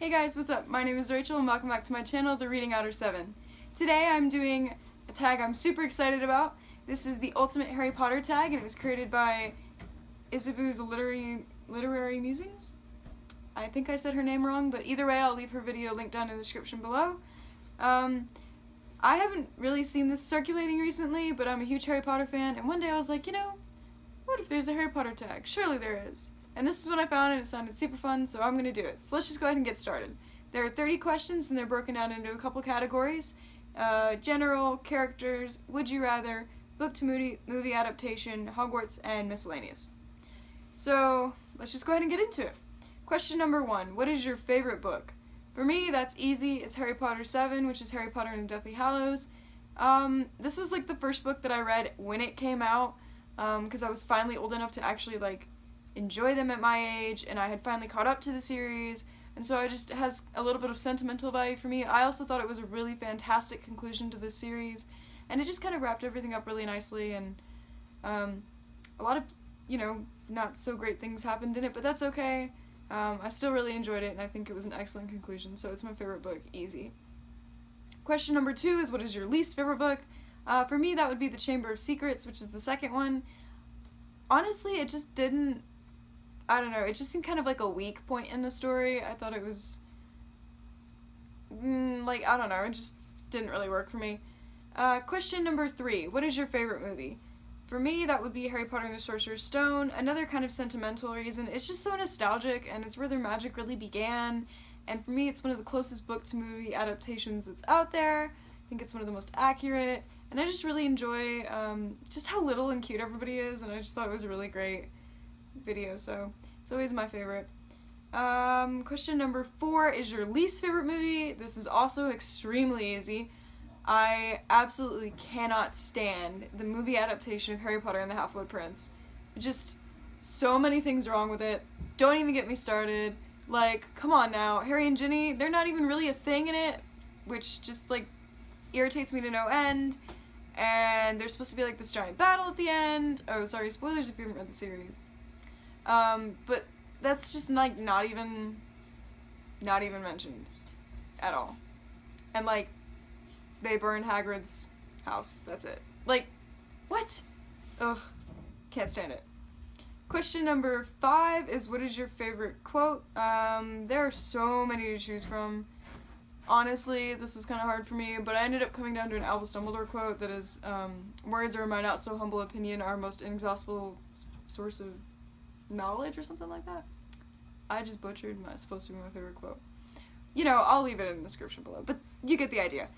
Hey guys, what's up? My name is Rachel and welcome back to my channel, The Reading Outer 7. Today I'm doing a tag I'm super excited about. This is the Ultimate Harry Potter tag and it was created by Isabu's Literary Musings? I think I said her name wrong, but either way I'll leave her video linked down in the description below. I haven't really seen this circulating recently, but I'm a huge Harry Potter fan, and one day I was like, what if there's a Harry Potter tag? Surely there is. And this is what I found, and it sounded super fun, so I'm going to do it. So let's just go ahead and get started. There are 30 questions, and they're broken down into a couple categories. General, characters, would you rather, book to movie adaptation, Hogwarts, and miscellaneous. So let's just go ahead and get into it. Question number 1, what is your favorite book? For me, that's easy. It's Harry Potter 7, which is Harry Potter and the Deathly Hallows. This was like the first book that I read when it came out, because I was finally old enough to actually enjoy them at my age, and I had finally caught up to the series, and so it just has a little bit of sentimental value for me. I also thought it was a really fantastic conclusion to this series, and it just kind of wrapped everything up really nicely, and a lot of, not so great things happened in it, but that's okay. I still really enjoyed it, and I think it was an excellent conclusion, so it's my favorite book, easy. Question number 2 is, what is your least favorite book? For me, that would be The Chamber of Secrets, which is the second one. Honestly, it just didn't, I don't know, it just seemed kind of like a weak point in the story. I thought it was, I don't know, it just didn't really work for me. Question number 3, what is your favorite movie? For me, that would be Harry Potter and the Sorcerer's Stone. Another kind of sentimental reason, it's just so nostalgic, and it's where their magic really began, and for me, it's one of the closest book-to-movie adaptations that's out there. I think it's one of the most accurate, and I just really enjoy just how little and cute everybody is, and I just thought it was a really great video, so it's always my favorite. Question number 4 is your least favorite movie. This is also extremely easy. I absolutely cannot stand the movie adaptation of Harry Potter and the Half-Blood Prince. Just so many things wrong with it. Don't even get me started. Come on now, Harry and Ginny, they're not even really a thing in it, which just irritates me to no end. And there's supposed to be this giant battle at the end. Oh, sorry, spoilers if you haven't read the series. But that's just not even mentioned at all. And they burn Hagrid's house. That's it. What? Ugh, can't stand it. Question number 5 is, what is your favorite quote? There are so many to choose from. Honestly, this was kind of hard for me, but I ended up coming down to an Albus Dumbledore quote that is, words are, in my not so humble opinion, our most inexhaustible source of knowledge, or something like that. I just butchered my supposed to be my favorite quote. I'll leave it in the description below, but you get the idea.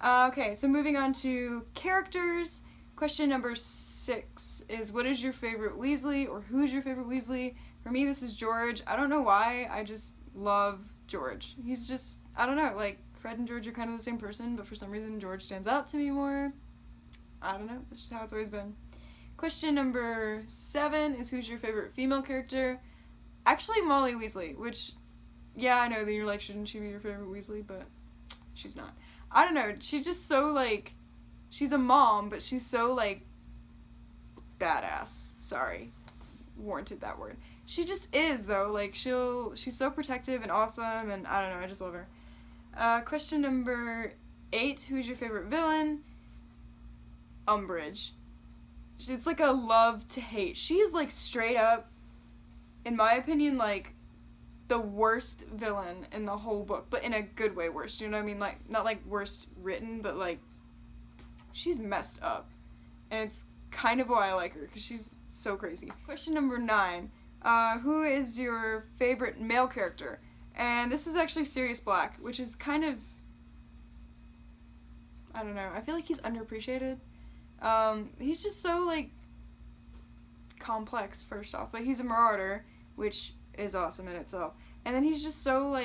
Okay, so moving on to characters. Question number 6 is, what is your favorite Weasley, or who's your favorite Weasley? For me, this is George. I don't know why, I just love George. He's just, I don't know, Fred and George are kind of the same person, but for some reason George stands out to me more. I don't know, that's just how it's always been. Question number 7 is, who's your favorite female character? Actually, Molly Weasley, which, yeah, I know that you're shouldn't she be your favorite Weasley, but she's not. I don't know, she's just so, she's a mom, but she's so, badass. Sorry, warranted that word. She just is, though, she's so protective and awesome, and I don't know, I just love her. Question number 8, who's your favorite villain? Umbridge. It's a love to hate. She is straight up, in my opinion, the worst villain in the whole book, but in a good way worst, you know what I mean? Not worst written, but she's messed up. And it's kind of why I like her, because she's so crazy. Question number 9, who is your favorite male character? And this is actually Sirius Black, which is kind of, I don't know, I feel like he's underappreciated. He's just so, complex, first off, but he's a marauder, which is awesome in itself. And then he's just so,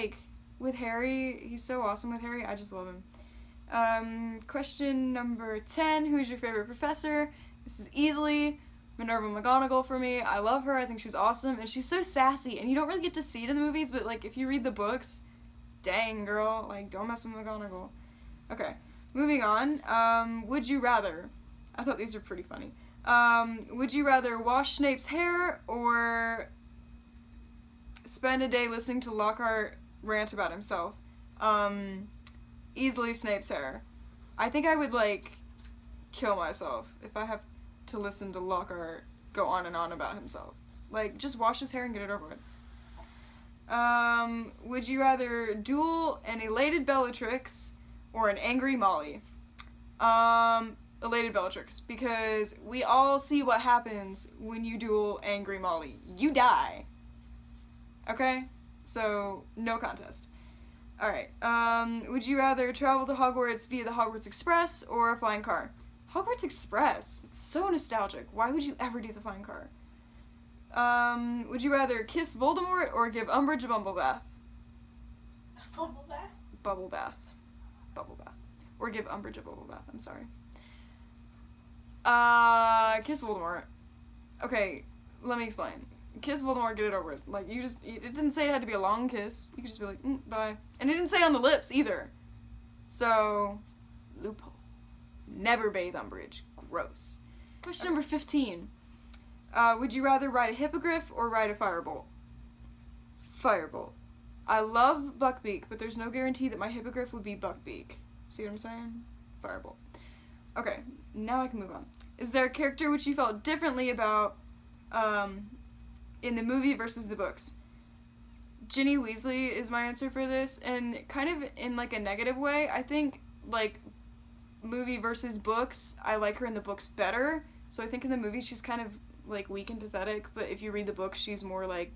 with Harry, he's so awesome with Harry, I just love him. Question number 10, who's your favorite professor? This is easily Minerva McGonagall for me. I love her, I think she's awesome, and she's so sassy, and you don't really get to see it in the movies, but, if you read the books, dang, girl, don't mess with McGonagall. Okay, moving on, would you rather, I thought these were pretty funny, would you rather wash Snape's hair, or spend a day listening to Lockhart rant about himself. Easily Snape's hair. I think I would, like, kill myself if I have to listen to Lockhart go on and on about himself. Like, just wash his hair and get it over with. Would you rather duel an elated Bellatrix or an angry Molly? Elated Bellatrix, because we all see what happens when you duel angry Molly. You die. Okay? So, no contest. Alright, would you rather travel to Hogwarts via the Hogwarts Express or a flying car? Hogwarts Express. It's so nostalgic. Why would you ever do the flying car? Would you rather kiss Voldemort or give Umbridge a bubble bath? Bubble bath? Bubble bath. Bubble bath. Or give Umbridge a bubble bath, I'm sorry. Kiss Voldemort. Okay, let me explain. Kiss Voldemort, get it over with. Like, it didn't say it had to be a long kiss. You could just be like, bye. And it didn't say on the lips, either. So, loophole. Never bathe Umbridge. Gross. Question number 15. Would you rather ride a hippogriff or ride a firebolt? Firebolt. I love Buckbeak, but there's no guarantee that my hippogriff would be Buckbeak. See what I'm saying? Firebolt. Okay, now I can move on. Is there a character which you felt differently about in the movie versus the books? Ginny Weasley is my answer for this, and kind of in like a negative way. I think like movie versus books, I like her in the books better. So I think in the movie she's kind of like weak and pathetic, but if you read the book, she's more like,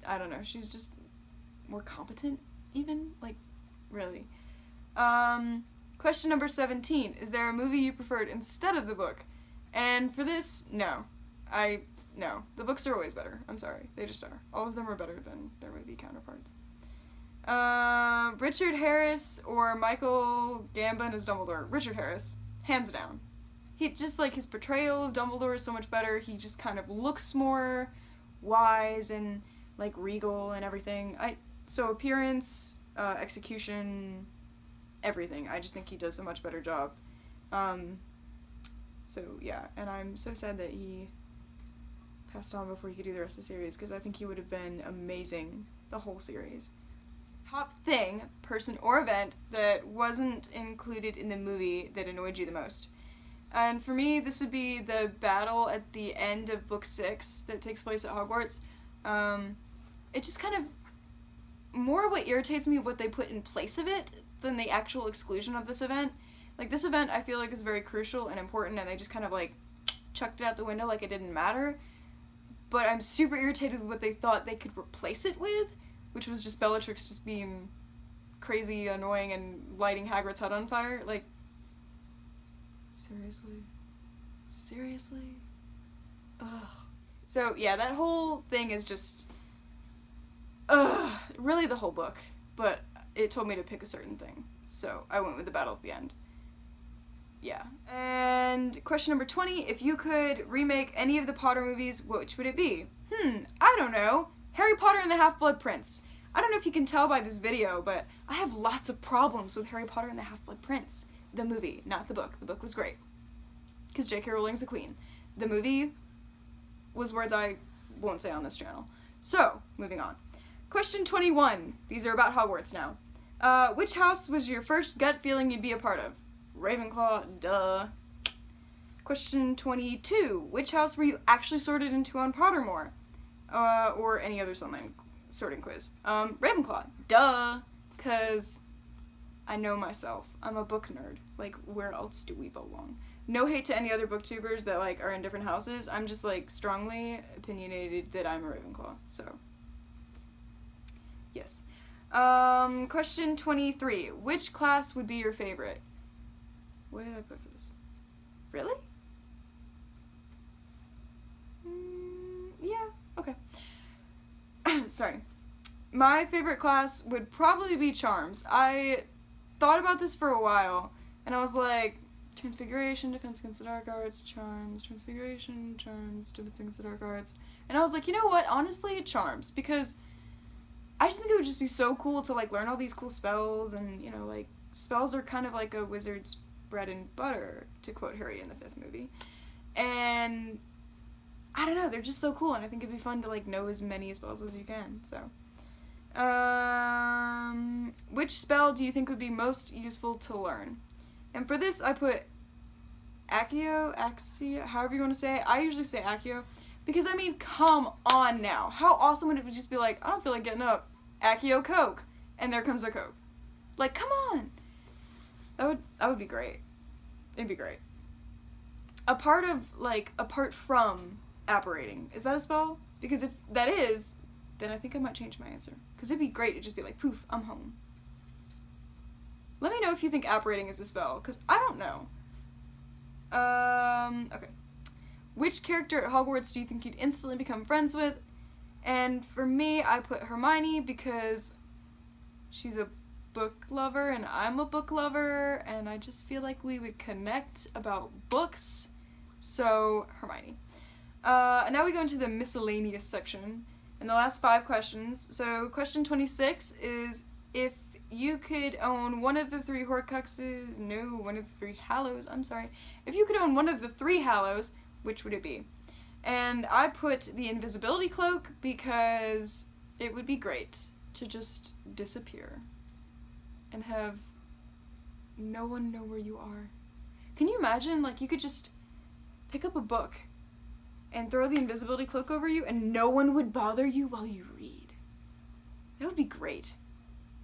I don't know, she's just more competent even, like, really. Question number 17. Is there a movie you preferred instead of the book? And for this, no. No. The books are always better. I'm sorry. They just are. All of them are better than their movie counterparts. Richard Harris or Michael Gambon as Dumbledore? Richard Harris. Hands down. He just, like, his portrayal of Dumbledore is so much better. He just kind of looks more wise and, like, regal and everything. So appearance, execution, everything. I just think he does a much better job. So, yeah. And I'm so sad that he passed on before he could do the rest of the series, because I think he would have been amazing the whole series. Top thing, person, or event that wasn't included in the movie that annoyed you the most? And for me, this would be the battle at the end of Book 6 that takes place at Hogwarts. It just kind of, more what irritates me what they put in place of it than the actual exclusion of this event. Like, this event I feel like is very crucial and important, and they just kind of, like, chucked it out the window like it didn't matter. But I'm super irritated with what they thought they could replace it with, which was just Bellatrix just being crazy, annoying, and lighting Hagrid's head on fire. Like, seriously? Ugh. So, yeah, that whole thing is just, really the whole book, but it told me to pick a certain thing, so I went with the battle at the end. Yeah. And question number 20, if you could remake any of the Potter movies, which would it be? I don't know. Harry Potter and the Half-Blood Prince. I don't know if you can tell by this video, but I have lots of problems with Harry Potter and the Half-Blood Prince. The movie, not the book. The book was great, because J.K. Rowling's the queen. The movie was words I won't say on this channel. So, moving on. Question 21. These are about Hogwarts now. Which house was your first gut feeling you'd be a part of? Ravenclaw, duh. Question 22. Which house were you actually sorted into on Pottermore? Or any other sorting quiz. Ravenclaw, duh. Cause I know myself. I'm a book nerd. Like, where else do we belong? No hate to any other booktubers that, like, are in different houses. I'm just, like, strongly opinionated that I'm a Ravenclaw, so. Yes. Question 23. Which class would be your favorite? What did I put for this? Really? Yeah, okay. Sorry. My favorite class would probably be Charms. I thought about this for a while, and I was like, Transfiguration, Defense Against the Dark Arts, Charms, Transfiguration, Charms, Defense Against the Dark Arts. And I was like, you know what? Honestly, Charms, because I just think it would just be so cool to, like, learn all these cool spells, and, you know, like, spells are kind of like a wizard's bread and butter, to quote Harry in the 5th movie. And I don't know, they're just so cool, and I think it'd be fun to, like, know as many spells as you can, so Which spell do you think would be most useful to learn? And for this, I put Axio, however you want to say it. I usually say Accio. Because, I mean, come on now. How awesome would it just be like, I don't feel like getting up. Accio Coke. And there comes a Coke. Like, come on. That would be great. It'd be great. Apart from apparating. Is that a spell? Because if that is, then I think I might change my answer. Because it'd be great to just be like, poof, I'm home. Let me know if you think apparating is a spell, because I don't know. Okay. Which character at Hogwarts do you think you'd instantly become friends with? And for me, I put Hermione because she's a book lover and I'm a book lover, and I just feel like we would connect about books. So, Hermione. And now we go into the miscellaneous section. And the last 5 questions. So, question 26 is, if you could own one of the 3 Horcruxes, one of the 3 Hallows, I'm sorry. If you could own one of the 3 Hallows, which would it be? And I put the invisibility cloak because it would be great to just disappear and have no one know where you are. Can you imagine, like, you could just pick up a book and throw the invisibility cloak over you and no one would bother you while you read? That would be great.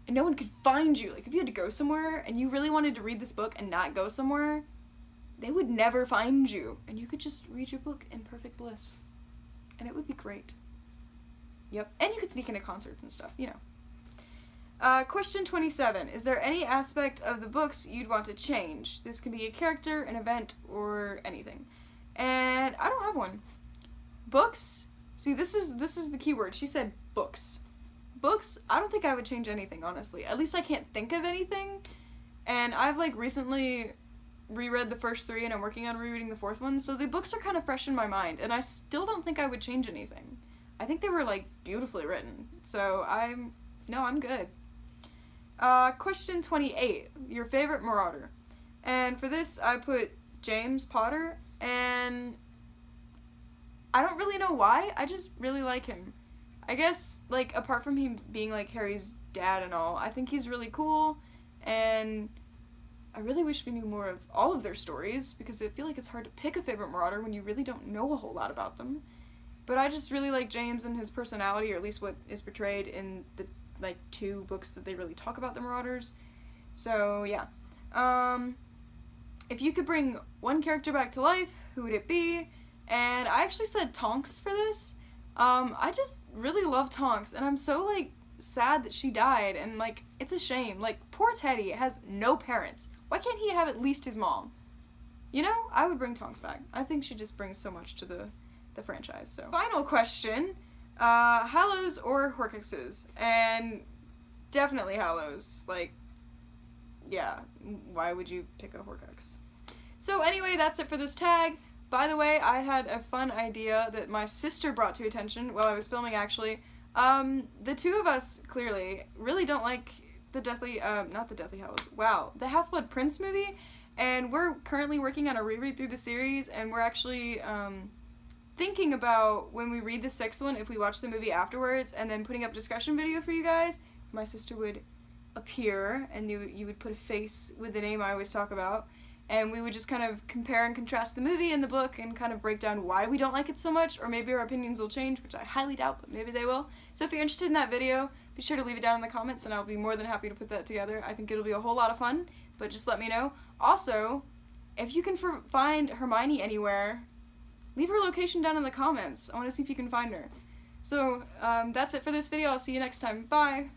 And no one could find you. Like, if you had to go somewhere and you really wanted to read this book and not go somewhere, they would never find you. And you could just read your book in perfect bliss. And it would be great. Yep. And you could sneak into concerts and stuff, you know. Question 27. Is there any aspect of the books you'd want to change? This can be a character, an event, or anything. And I don't have one. Books? See, this is the key word. She said books. Books, I don't think I would change anything, honestly. At least I can't think of anything. And I've, like, recently reread the first 3 and I'm working on rereading the 4th one, so the books are kind of fresh in my mind, and I still don't think I would change anything. I think they were, like, beautifully written. So I'm good. Question 28. Your favorite Marauder. And for this, I put James Potter, and I don't really know why. I just really like him. I guess, like, apart from him being, like, Harry's dad and all, I think he's really cool, and I really wish we knew more of all of their stories, because I feel like it's hard to pick a favorite Marauder when you really don't know a whole lot about them. But I just really like James and his personality, or at least what is portrayed in the, like, 2 books that they really talk about the Marauders. So, yeah. If you could bring one character back to life, who would it be? And I actually said Tonks for this. I just really love Tonks, and I'm so, like, sad that she died, and, like, it's a shame. Like, poor Teddy has no parents. Why can't he have at least his mom? You know, I would bring Tonks back. I think she just brings so much to the franchise, so. Final question, Hallows or Horcruxes? And definitely Hallows. Like, yeah, why would you pick a Horcrux? So anyway, that's it for this tag. By the way, I had a fun idea that my sister brought to attention while I was filming, actually. The 2 of us, clearly, really don't like the not the Deathly Hallows, wow, the Half-Blood Prince movie, and we're currently working on a reread through the series, and we're actually, thinking about when we read the 6th one, if we watch the movie afterwards, and then putting up a discussion video for you guys. My sister would appear, and you would put a face with the name I always talk about, and we would just kind of compare and contrast the movie and the book and kind of break down why we don't like it so much, or maybe our opinions will change, which I highly doubt, but maybe they will. So if you're interested in that video, be sure to leave it down in the comments, and I'll be more than happy to put that together. I think it'll be a whole lot of fun, but just let me know. Also, if you can find Hermione anywhere, leave her location down in the comments. I want to see if you can find her. So, that's it for this video. I'll see you next time. Bye!